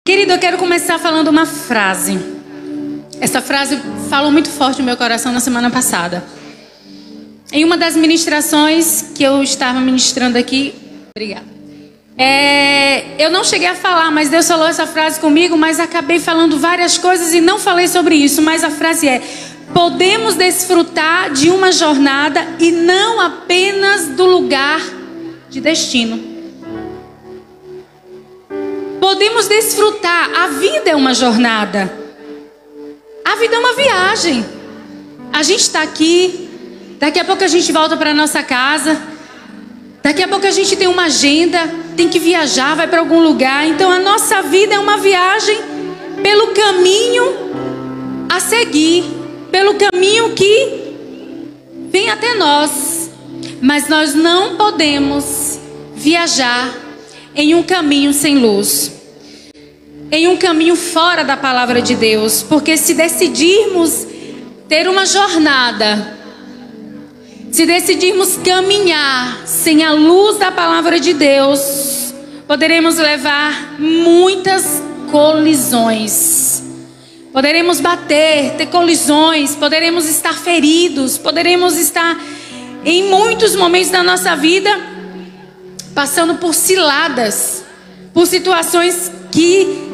Querido, eu quero começar falando uma frase. Essa frase falou muito forte no meu coração na semana passada. Em uma das ministrações que eu estava ministrando aqui... Obrigada. Eu não cheguei a falar, mas Deus falou essa frase comigo, mas acabei falando várias coisas e não falei sobre isso. Mas a frase é: podemos desfrutar de uma jornada e não apenas do lugar de destino. Podemos desfrutar. A vida é uma jornada. A vida é uma viagem. A gente está aqui. Daqui a pouco a gente volta para nossa casa. Daqui a pouco a gente tem uma agenda. Tem que viajar, vai para algum lugar. Então a nossa vida é uma viagem pelo caminho a seguir. Pelo caminho que vem até nós. Mas nós não podemos viajar em um caminho sem luz, em um caminho fora da palavra de Deus. Porque se decidirmos ter uma jornada, se decidirmos caminhar sem a luz da palavra de Deus, poderemos levar muitas colisões. Poderemos bater, ter colisões, poderemos estar feridos, poderemos estar em muitos momentos da nossa vida passando por ciladas, por situações que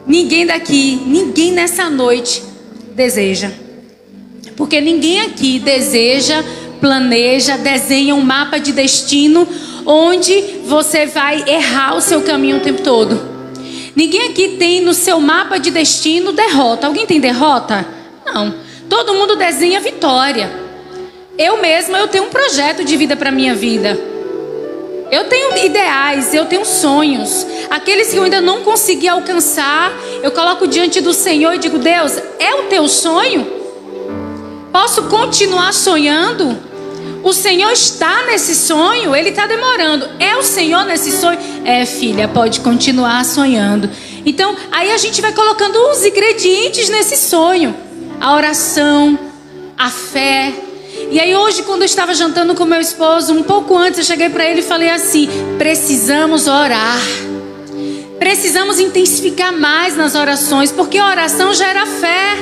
ninguém daqui, ninguém nessa noite deseja. Porque ninguém aqui deseja, planeja, desenha um mapa de destino onde você vai errar o seu caminho o tempo todo. Ninguém aqui tem no seu mapa de destino derrota. Alguém tem derrota? Não. Todo mundo desenha vitória. Eu mesma, eu tenho um projeto de vida para minha vida. Eu tenho ideais, eu tenho sonhos. Aqueles que eu ainda não consegui alcançar, eu coloco diante do Senhor e digo: Deus, é o teu sonho? Posso continuar sonhando? O Senhor está nesse sonho? Ele está demorando. É o Senhor nesse sonho? É, filha, pode continuar sonhando. Então, aí a gente vai colocando os ingredientes nesse sonho. A oração, a fé. E aí hoje, quando eu estava jantando com meu esposo, um pouco antes, eu cheguei para ele e falei assim: precisamos orar. Precisamos intensificar mais nas orações, porque a oração gera fé.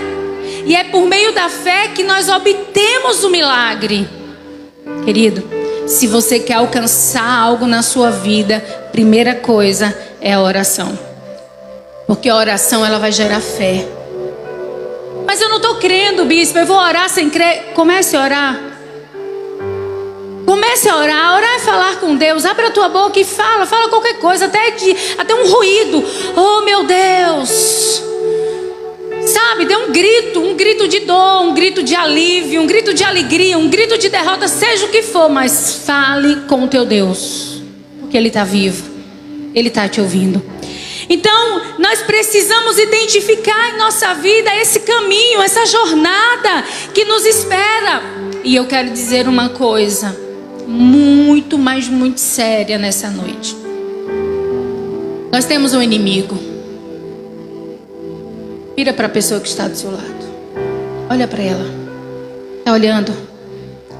E é por meio da fé que nós obtemos o milagre. Querido, se você quer alcançar algo na sua vida, primeira coisa é a oração. Porque a oração, ela vai gerar fé. Mas eu não estou crendo, bispo, eu vou orar sem crer. Comece a orar. Comece a orar. Orar é falar com Deus. Abre a tua boca e fala qualquer coisa, até um ruído. Oh, meu Deus. Sabe, dê um grito de dor, um grito de alívio, um grito de alegria, um grito de derrota, seja o que for, mas fale com o teu Deus, porque Ele está vivo, Ele está te ouvindo. Então, nós precisamos identificar em nossa vida esse caminho, essa jornada que nos espera. E eu quero dizer uma coisa muito, mas muito séria nessa noite. Nós temos um inimigo. Vira para a pessoa que está do seu lado. Olha para ela. Está olhando?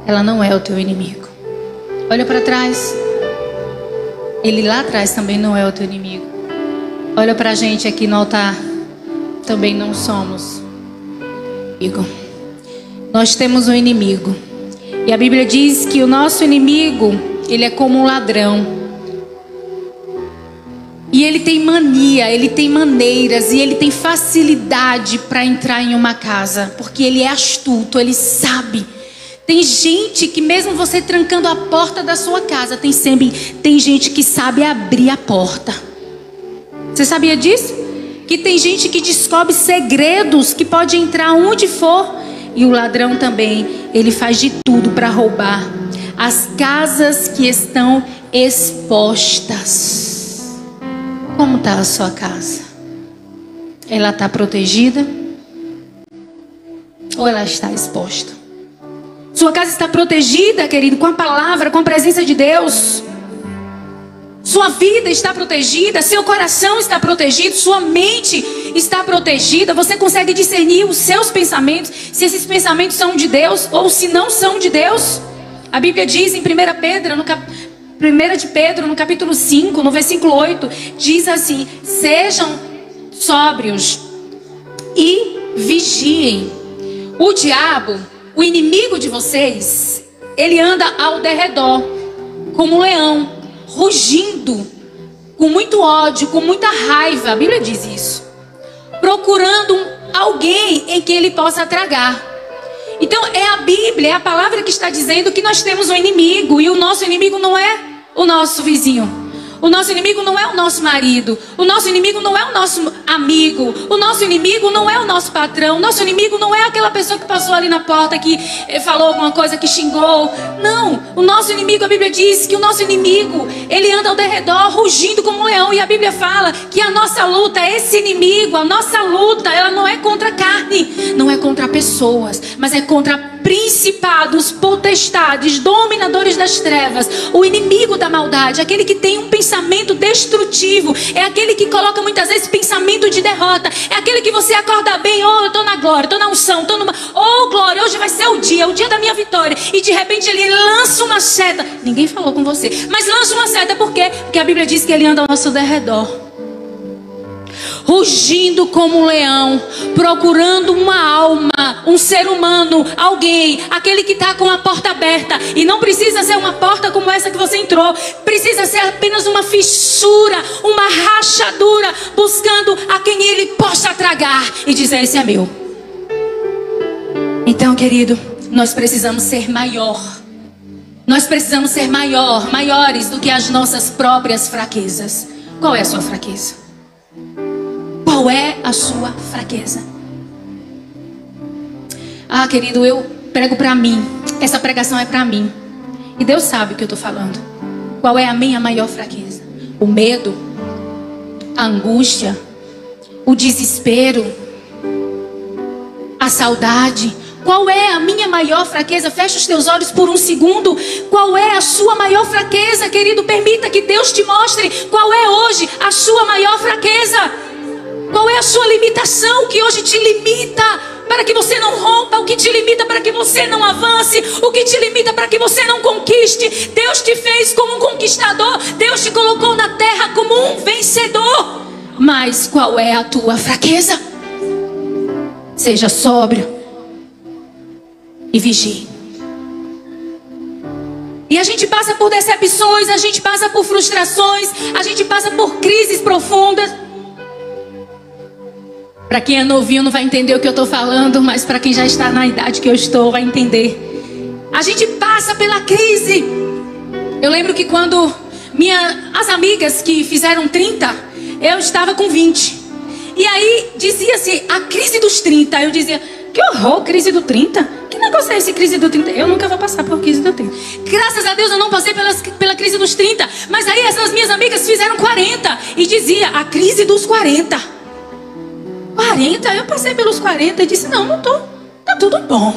Ela não é o teu inimigo. Olha para trás. Ele lá atrás também não é o teu inimigo. Olha para a gente aqui no altar. Também não somos inimigo. Nós temos um inimigo. E a Bíblia diz que o nosso inimigo, ele é como um ladrão. E ele tem mania, ele tem maneiras e ele tem facilidade para entrar em uma casa. Porque ele é astuto, ele sabe. Tem gente que mesmo você trancando a porta da sua casa, tem gente que sabe abrir a porta. Você sabia disso? Que tem gente que descobre segredos, que pode entrar onde for. E o ladrão também, ele faz de tudo para roubar as casas que estão expostas. Como está a sua casa? Ela está protegida? Ou ela está exposta? Sua casa está protegida, querido, com a palavra, com a presença de Deus. Sua vida está protegida, seu coração está protegido, sua mente está protegida. Você consegue discernir os seus pensamentos, se esses pensamentos são de Deus ou se não são de Deus. A Bíblia diz em 1 de Pedro, no capítulo 5, no versículo 8, diz assim: sejam sóbrios e vigiem. O diabo, o inimigo de vocês, ele anda ao derredor como um leão, rugindo, com muito ódio, com muita raiva. A Bíblia diz isso. Procurando alguém em quem ele possa tragar. Então é a Bíblia, é a palavra que está dizendo que nós temos um inimigo. E o nosso inimigo não é o nosso vizinho. O nosso inimigo não é o nosso marido. O nosso inimigo não é o nosso amigo. O nosso inimigo não é o nosso patrão. O nosso inimigo não é aquela pessoa que passou ali na porta, que falou alguma coisa, que xingou. Não, o nosso inimigo, a Bíblia diz que o nosso inimigo, ele anda ao derredor, rugindo como um leão. E a Bíblia fala que a nossa luta, esse inimigo, a nossa luta, ela não é contra a carne, não é contra pessoas, mas é contra principados, potestades, dominadores das trevas, o inimigo da maldade, aquele que tem um pensamento destrutivo, é aquele que coloca muitas vezes pensamento de derrota, é aquele que você acorda bem, eu tô na glória, tô na unção, tô numa, glória, hoje vai ser o dia da minha vitória, e de repente ele lança uma seta, ninguém falou com você, mas lança uma seta, por quê? Porque a Bíblia diz que ele anda ao nosso derredor, rugindo como um leão, procurando uma alma, um ser humano, alguém, aquele que está com a porta aberta. E não precisa ser uma porta como essa que você entrou, precisa ser apenas uma fissura, uma rachadura, buscando a quem ele possa tragar e dizer: esse é meu. Então, querido, nós precisamos ser maior. Nós precisamos ser maiores do que as nossas próprias fraquezas. Qual é a sua fraqueza? Qual é a sua fraqueza? Ah, querido, eu prego para mim. Essa pregação é para mim. E Deus sabe o que eu estou falando. Qual é a minha maior fraqueza? O medo, a angústia, o desespero, a saudade. Qual é a minha maior fraqueza? Fecha os teus olhos por um segundo. Qual é a sua maior fraqueza, querido? Permita que Deus te mostre qual é hoje a sua maior fraqueza. Qual é a sua limitação que hoje te limita para que você não rompa? O que te limita para que você não avance? O que te limita para que você não conquiste? Deus te fez como um conquistador. Deus te colocou na terra como um vencedor. Mas qual é a tua fraqueza? Seja sóbrio e vigie. E a gente passa por decepções, a gente passa por frustrações, a gente passa por crises profundas. Para quem é novinho não vai entender o que eu estou falando, mas para quem já está na idade que eu estou vai entender. A gente passa pela crise. Eu lembro que quando as amigas que fizeram 30, eu estava com 20. E aí dizia-se a crise dos 30. Eu dizia: que horror, crise do 30? Que negócio é esse, crise do 30? Eu nunca vou passar por crise do 30. Graças a Deus eu não passei pela crise dos 30. Mas aí essas minhas amigas fizeram 40. E dizia a crise dos 40. 40? Eu passei pelos 40 e disse: não tô, tá tudo bom.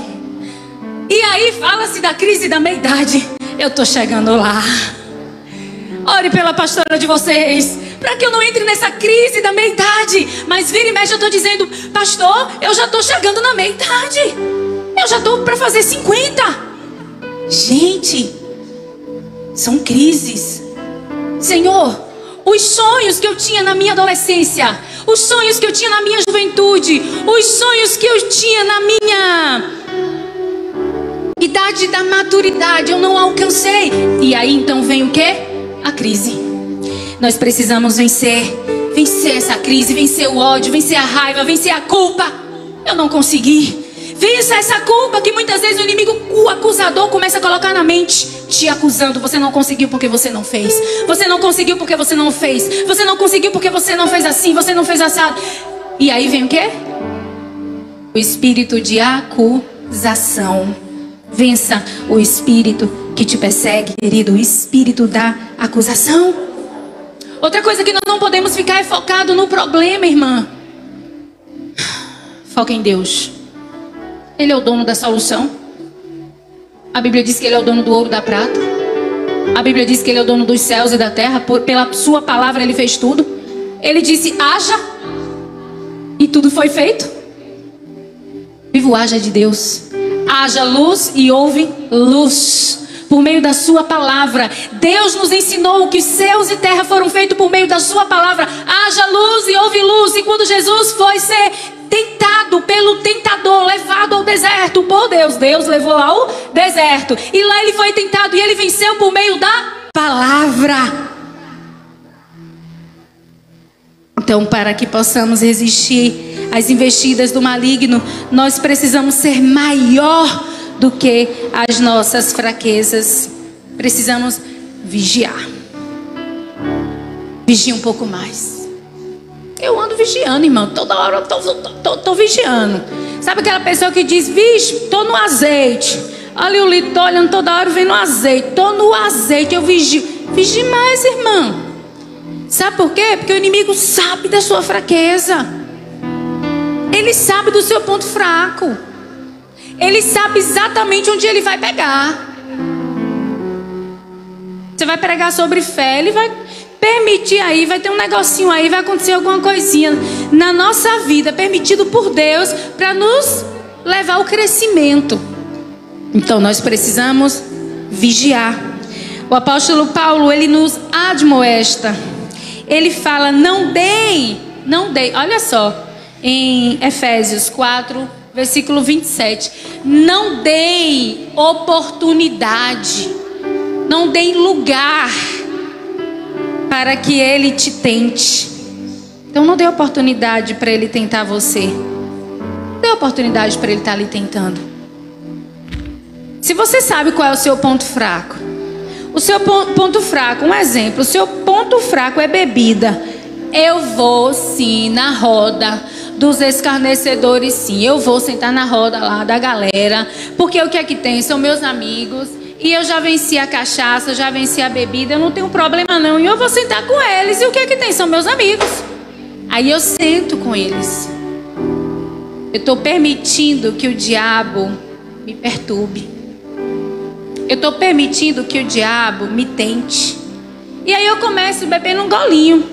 E aí fala-se da crise da meia-idade. Eu tô chegando lá. Ore pela pastora de vocês, para que eu não entre nessa crise da meia-idade. Mas vira e mexe eu tô dizendo: pastor, eu já tô chegando na meia-idade. Eu já tô para fazer 50. Gente, são crises. Senhor, os sonhos que eu tinha na minha adolescência, os sonhos que eu tinha na minha juventude, os sonhos que eu tinha na minha idade da maturidade, eu não alcancei. E aí então vem o quê? A crise. Nós precisamos vencer essa crise, vencer o ódio, vencer a raiva, vencer a culpa. Eu não consegui. Vença essa culpa que muitas vezes o inimigo, o acusador, começa a colocar na mente, te acusando. Você não conseguiu porque você não fez. Você não conseguiu porque você não fez. Você não conseguiu porque você não fez assim, você não fez assado. E aí vem o quê? O espírito de acusação. Vença o espírito que te persegue, querido, o espírito da acusação. Outra coisa que nós não podemos ficar é focado no problema, irmã. Foca em Deus. Ele é o dono da solução. A Bíblia diz que Ele é o dono do ouro e da prata. A Bíblia diz que Ele é o dono dos céus e da terra. Pela sua palavra Ele fez tudo. Ele disse: haja, e tudo foi feito. Viva o haja de Deus. Haja luz e houve luz. por meio da sua palavra. Deus nos ensinou que céus e terra foram feitos por meio da sua palavra. Haja luz e houve luz. E quando Jesus foi ser tentado pelo tentador, levado ao deserto por Deus, Deus levou ao deserto. E lá ele foi tentado e ele venceu por meio da palavra. Então, para que possamos resistir às investidas do maligno, nós precisamos ser maior do que as nossas fraquezas. Precisamos vigiar. Vigia um pouco mais. Eu ando vigiando, irmão. Toda hora eu tô vigiando. Sabe aquela pessoa que diz: vixe, tô no azeite. Ali o Lito, tô olhando toda hora, vem no azeite. Tô no azeite, eu vigio. Vigie mais, irmão. Sabe por quê? Porque o inimigo sabe da sua fraqueza. Ele sabe do seu ponto fraco. Ele sabe exatamente onde ele vai pegar. Você vai pregar sobre fé, ele vai permitir aí, vai ter um negocinho aí, vai acontecer alguma coisinha na nossa vida, permitido por Deus, para nos levar ao crescimento. Então nós precisamos vigiar. O apóstolo Paulo, ele nos admoesta. Ele fala: não dei, olha só, em Efésios 4, versículo 27. Não dei oportunidade, não dei lugar para que ele te tente. Então não dê oportunidade para ele tentar você. Não dê oportunidade para ele estar ali tentando. Se você sabe qual é o seu ponto fraco, o seu ponto fraco, um exemplo, o seu ponto fraco é bebida. Eu vou sim na roda dos escarnecedores, sim. Eu vou sentar na roda lá da galera, porque o que é que tem? São meus amigos. E eu já venci a cachaça, já venci a bebida, eu não tenho problema não. E eu vou sentar com eles. E o que é que tem? São meus amigos. Aí eu sento com eles. Eu estou permitindo que o diabo me perturbe. Eu estou permitindo que o diabo me tente. E aí eu começo bebendo um golinho.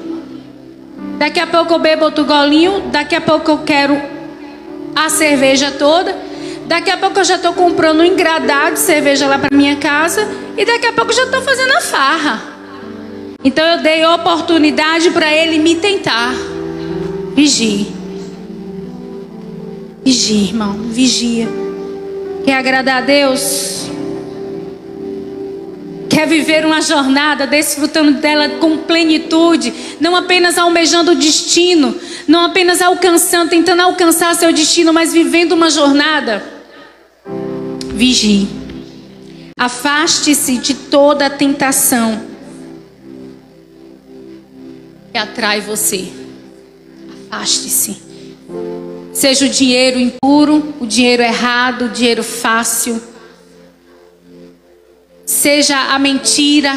Daqui a pouco eu bebo outro golinho. Daqui a pouco eu quero a cerveja toda. Daqui a pouco eu já estou comprando um engradado de cerveja lá para minha casa. E daqui a pouco eu já estou fazendo a farra. Então eu dei oportunidade para ele me tentar. Vigie. Vigie, irmão. Vigia. Quer agradar a Deus? Quer viver uma jornada desfrutando dela com plenitude, não apenas almejando o destino, não apenas alcançando, tentando alcançar seu destino, mas vivendo uma jornada? Vigie. Afaste-se de toda a tentação que atrai você. Afaste-se. Seja o dinheiro impuro, o dinheiro errado, o dinheiro fácil. Seja a mentira.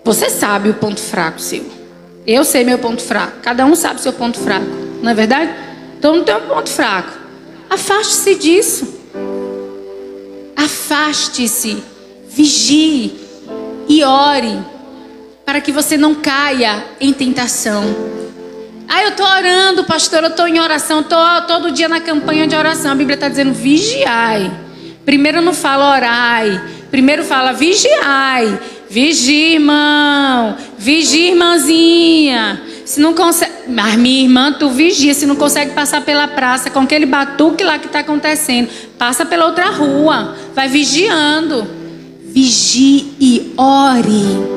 Você sabe o ponto fraco seu. Eu sei meu ponto fraco. Cada um sabe seu ponto fraco. Não é verdade? Então não tem um ponto fraco. Afaste-se disso. Afaste-se. Vigie. E ore. Para que você não caia em tentação. Ah, eu estou orando, pastor. Eu estou em oração. Estou todo dia na campanha de oração. A Bíblia está dizendo: vigiai. Primeiro não fala orai. Primeiro fala vigiai. Vigia, irmão. Vigia, irmãzinha. Se não consegue... Mas minha irmã, tu vigia. Se não consegue passar pela praça com aquele batuque lá que está acontecendo, passa pela outra rua. Vai vigiando. Vigie e ore.